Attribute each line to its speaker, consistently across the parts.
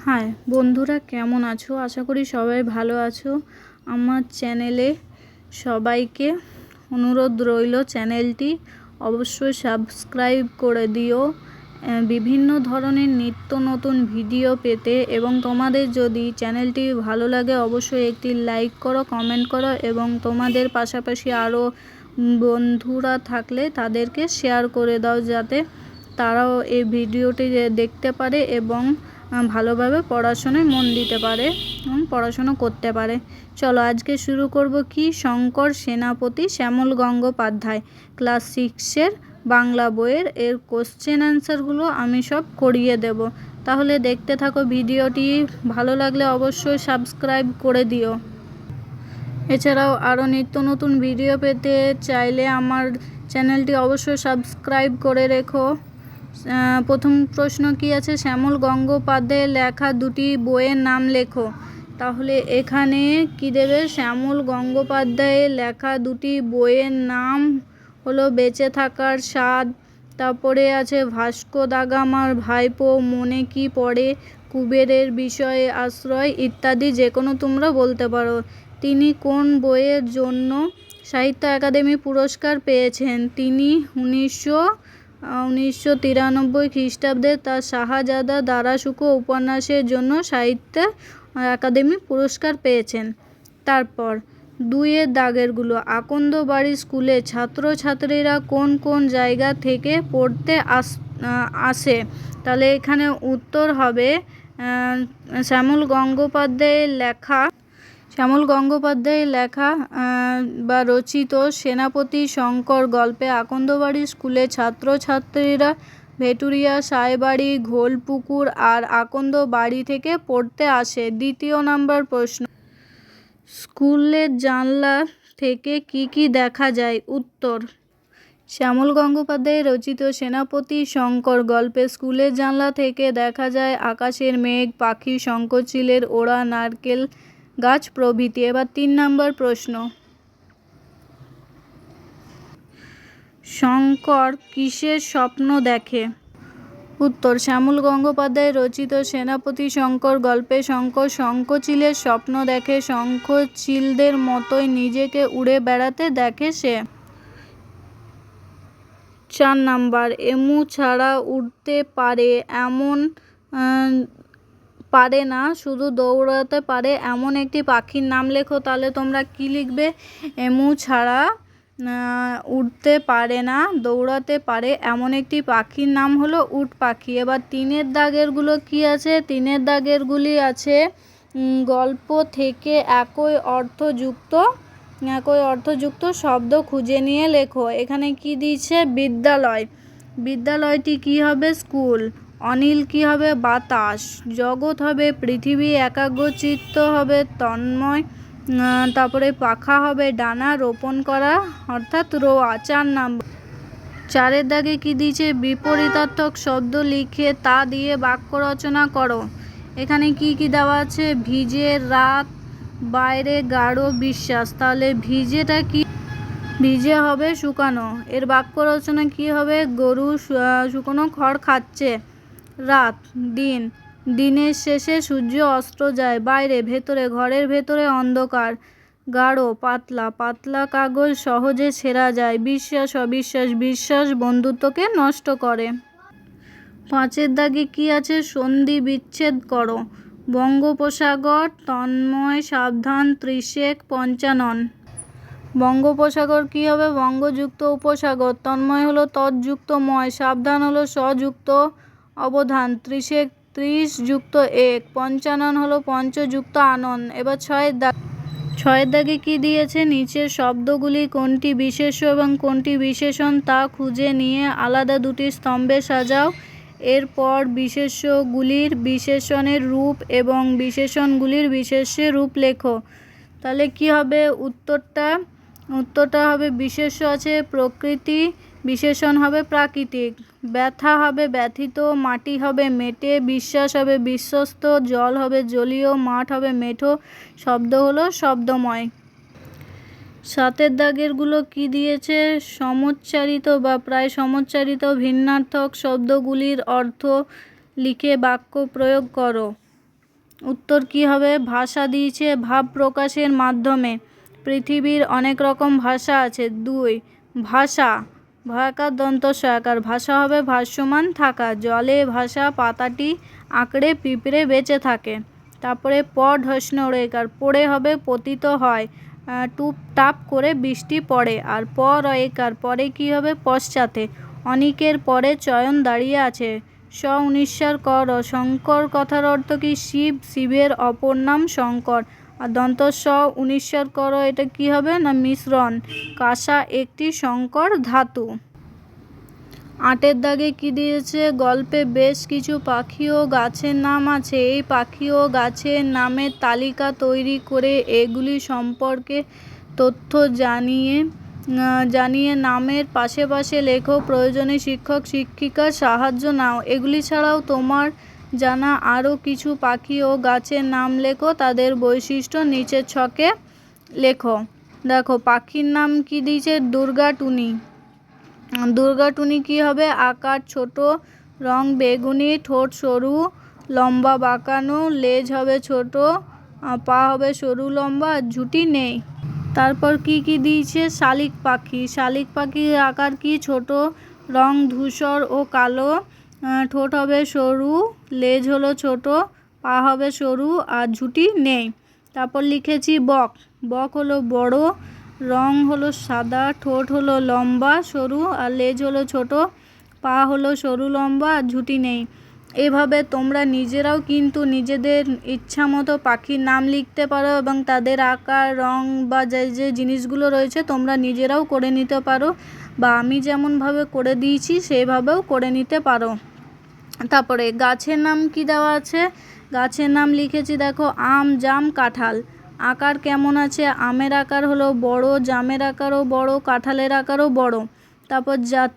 Speaker 1: High বন্ধুরা, কেমন আছো? আশা করি সবাই ভালো আছো। আমার চ্যানেলে সবাইকে অনুরোধ রইল, চ্যানেলটি অবশ্যই সাবস্ক্রাইব করে দিও বিভিন্ন ধরনের নিত্য নতুন ভিডিও পেতে। এবং তোমাদের যদি চ্যানেলটি ভালো লাগে অবশ্যই একটি লাইক করো, কমেন্ট করো এবং তোমাদের পাশাপাশি আরও বন্ধুরা থাকলে তাদেরকে শেয়ার করে দাও, যাতে তারাও এই ভিডিওটি দেখতে পারে এবং ভালোভাবে পড়াশোনায় মন দিতে পারে এবং পড়াশোনা করতে পারে। চলো আজকে শুরু করব কি শঙ্কর সেনাপতি শ্যামল গঙ্গোপাধ্যায়, ক্লাস 6-এর বাংলা বইয়ের এর কোশ্চেন অ্যান্সারগুলো আমি সব করিয়ে দেব। তাহলে দেখতে থাকো ভিডিওটি। ভালো লাগলে অবশ্যই সাবস্ক্রাইব করে দিও। এছাড়াও আরও নিত্য নতুন ভিডিও পেতে চাইলে আমার চ্যানেলটি অবশ্যই সাবস্ক্রাইব করে রেখো। প্রথম প্রশ্ন কি আছে? শ্যামল গঙ্গোপাধ্যায়ের লেখা দুটি বইয়ের নাম লেখো। তাহলে এখানে কি দেবে? শ্যামল গঙ্গোপাধ্যায়ের লেখা দুটি বইয়ের নাম হলো বেঁচে থাকার স্বাদ, তারপরে আছে ভাস্কো দা গামার ভাইপো, মনে কি পড়ে, কুবেরের বিষয়ে আশ্রয় ইত্যাদি যে কোনো তোমরা বলতে পারো। তিনি কোন বইয়ের জন্য সাহিত্য একাডেমি পুরস্কার পেয়েছেন? তিনি 1993 খ্রিস্টাব্দে তার শাহজাদা দারাসুকো উপন্যাসের জন্য সাহিত্য একাডেমি পুরস্কার পেয়েছেন। তারপর 2-এর দাগেরগুলো, আকন্দ বাড়ি স্কুলে ছাত্রছাত্রীরা কোন কোন জায়গা থেকে পড়তে আসে? তাহলে এখানে উত্তর হবে শ্যামল গঙ্গোপাধ্যায়ের লেখা বা রচিত সেনাপতি শঙ্কর গল্পে আকন্দবাড়ি স্কুলে ছাত্রছাত্রীরা ভেটুরিয়া, সায়বাড়ি, ঘোলপুকুর আর আকন্দ বাড়ি থেকে পড়তে আসে। 2 নম্বর প্রশ্ন, স্কুলের জানলা থেকে কি কি দেখা যায়? উত্তর, শ্যামল গঙ্গোপাধ্যায় রচিত সেনাপতি শঙ্কর গল্পে স্কুলের জানলা থেকে দেখা যায় আকাশের মেঘ, পাখি, শঙ্খচিলের ওড়া, নারকেল গাছ প্রভৃতি। এবার 3 নম্বর প্রশ্ন, শঙ্কর কিসের স্বপ্ন দেখে? উত্তর, শ্যামল গঙ্গোপাধ্যায় রচিত সেনাপতি শঙ্কর গল্পে শঙ্কর শঙ্খচিলের স্বপ্ন দেখে। শঙ্খচিলদের মতোই নিজেকে উড়ে বেড়াতে দেখে সে। 4 নাম্বার, এমু ছাড়া উড়তে পারে না, শুধু দৌড়াতে পারে এমন একটি পাখির নাম লেখো। তাহলে তোমরা কি লিখবে? এমু ছাড়া উড়তে পারে না, দৌড়াতে পারে এমন একটি পাখির নাম হলো উট পাখি। এবার 3-এর দাগেরগুলো কি আছে? 3-এর দাগেরগুলি আছে গল্প থেকে একই অর্থযুক্ত শব্দ খুঁজে নিয়ে লেখো। এখানে কি দিয়েছে? বিদ্যালয়, বিদ্যালয়টি কি হবে? স্কুল। অনিল কি হবে? বাতাস। জগৎ হবে পৃথিবী। একাগ্রচিত্ত হবে তন্ময়। তারপরে পাখা হবে ডানা, রোপণ করা অর্থাৎ রোয়া। 4 নাম্বার, 4-এর দাগে কি দিয়েছে? বিপরীতার্থক শব্দ লিখে তা দিয়ে বাক্য রচনা করো। এখানে কি কি দেওয়া আছে? ভিজে, রাত, বাইরে, গাঢ়, বিশ্বাস। তাহলে ভিজেটা কি? ভিজে হবে শুকানো। এর বাক্য রচনা কি হবে? গরু শুকনো খড় খাচ্ছে। রাত, দিন, দিনের শেষে সূর্য অস্ত যায়। বাইরে, ভেতরে, ঘরের ভেতরে অন্ধকার। গাঢ়, পাতলা, পাতলা কাগজ সহজে ছেঁড়া যায়। বিশ্বাস, অবিশ্বাস, বিশ্বাস বন্ধুত্বকে নষ্ট করে। 5-এর দাগে কি আছে? সন্ধি বিচ্ছেদ করো। বঙ্গোপসাগর, তন্ময়, সাবধান, ত্রিশেক, পঞ্চানন। বঙ্গোপসাগর কি হবে? বঙ্গযুক্ত উপসাগর। তন্ময় হলো তৎযুক্ত ময়, সাবধান হলো সযুক্ত অবধান, ত্রিশেক 30 যুক্ত 1, পঞ্চানন হলো পঞ্চযুক্ত আনন। এবার 6-এর দাগে কি দিয়েছে? নিচের শব্দগুলি কোনটি বিশেষ্য এবং কোনটি বিশেষণ তা খুঁজে নিয়ে আলাদা 2টি স্তম্ভে সাজাও। এরপর বিশেষ্যগুলির বিশেষণের রূপ এবং বিশেষণগুলির বিশেষ্যের রূপ লেখো। তাহলে কি হবে? উত্তরটা হবে বিশেষ্য আছে প্রকৃতি, বিশেষণ হবে প্রাকৃতিক। ব্যথা হবে ব্যথিত, মাটি হবে মেটে, বিশ্বাস হবে বিশ্বস্ত, জল হবে জলীয়, মাঠ হবে মেঠো, শব্দ হলো শব্দময়। 7-এর দাগেরগুলো কি দিয়েছে? সমোচ্চারিত বা প্রায় সমোচ্চারিত ভিন্নার্থক শব্দগুলির অর্থ লিখে বাক্য প্রয়োগ করো। উত্তর কি হবে? ভাষা দিয়েছে ভাব প্রকাশের মাধ্যমে। পৃথিবীর অনেক রকম ভাষা আছে। 2 ভাষা, ভয়াকার দন্ত সয়াকার, ভাষা হবে ভাসমান থাকা। জলে ভাষা পাতাটি আঁকড়ে পিঁপড়ে বেঁচে থাকে। তারপরে ঢসন রেকার, পড়ে হবে পতিত হয়। টুপ টাপ করে বৃষ্টি পড়ে। আর রয়েকার, পরে কি হবে? পশ্চাতে। অনিকের পরে চয়ন দাঁড়িয়ে আছে। উনিশ্বর কর, শঙ্কর কথার অর্থ কি? শিব, শিবের অপর নাম শঙ্কর। আর দন্ত উনিশ্বর কর, এটা কি হবে? না মিশ্রণ। কাঁসা একটি সংকর ধাতু। 8 দাগে কি দিয়েছে? গল্পে বেশ কিছু পাখি ও গাছের নাম আছে। এই পাখি ও গাছের নামের তালিকা তৈরি করে এগুলি সম্পর্কে তথ্য জানিয়ে নামের পাশে পাশে লেখো। প্রয়োজনে শিক্ষক শিক্ষিকার সাহায্য নাও। এগুলি ছাড়াও তোমার জানা আরও কিছু পাখি ও গাছের নাম লেখো। তাদের বৈশিষ্ট্য নিচের ছকে লেখো। দেখো পাখির নাম কি দিয়েছে? দুর্গাটুনি। দুর্গাটুনি কি হবে? আকার ছোট, রং বেগুনি, ঠোঁট সরু, লম্বা বাঁকানো, লেজ হবে ছোট, পা হবে সরু লম্বা, আর ঝুঁটি নেই। তারপর কি কি দিয়েছে? শালিক পাখি। শালিক পাখির আকার কি? ছোট, রং ধূসর ও কালো, ঠোঁট হবে সরু, লেজ হলো ছোট, পা হবে সরু, আর ঝুঁটি নেই। তারপর লিখেছি বক। বক হলো বড়, রং হলো সাদা, ঠোঁট হলো লম্বা সরু, আর লেজ হলো ছোট, পা হলো সরু লম্বা, আর ঝুঁটি নেই। এভাবে তোমরা নিজেরাও কিন্তু নিজেদের ইচ্ছা মতো পাখির নাম লিখতে পারো এবং তাদের আকার, রং বা যে জিনিসগুলো রয়েছে তোমরা নিজেরাও করে নিতে পারো, বা আমি যেমনভাবে করে দিয়েছি সেইভাবেও করে নিতে পারো। তারপরে গাছের নাম কি দেওয়া আছে? গাছের নাম লিখেছি দেখো, আম, জাম, কাঁঠাল। আকার কেমন আছে? আমের আকার হলো বড়, জামের আকারও বড়, কাঁঠালের আকারও বড়। তারপর জাত,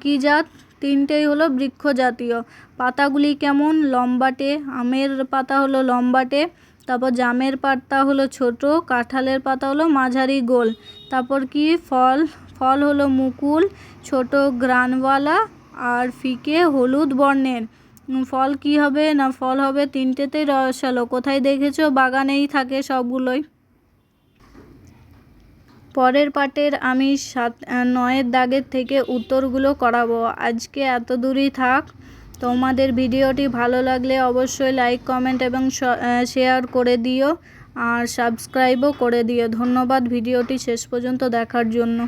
Speaker 1: কি জাত? তিনটেই হলো বৃক্ষ জাতীয়। পাতাগুলি কেমন? লম্বাটে। আমের পাতা হলো লম্বাটে। তারপর জামের পাতা হলো ছোট, কাঁঠালের পাতা হলো মাঝারি গোল। তারপর কি? ফল। ফল হলো মুকুল, ছোট গ্রানওয়ালা আর ফিকে হলুদ বর্ণের। ফল কি হবে? না ফল হবে তিনটেতেই রসালো। কোথায় দেখেছো? বাগানেই থাকে সবগুলোই। পরের পার্টের আমি 9 দাগের থেকে উত্তরগুলো করাবো। আজকে এত দূরই থাক। তোমাদের ভিডিওটি ভালো লাগলে অবশ্যই লাইক, কমেন্ট এবং শেয়ার করে দিও, আর সাবস্ক্রাইবও করে দিও। ধন্যবাদ ভিডিওটি শেষ পর্যন্ত দেখার জন্য।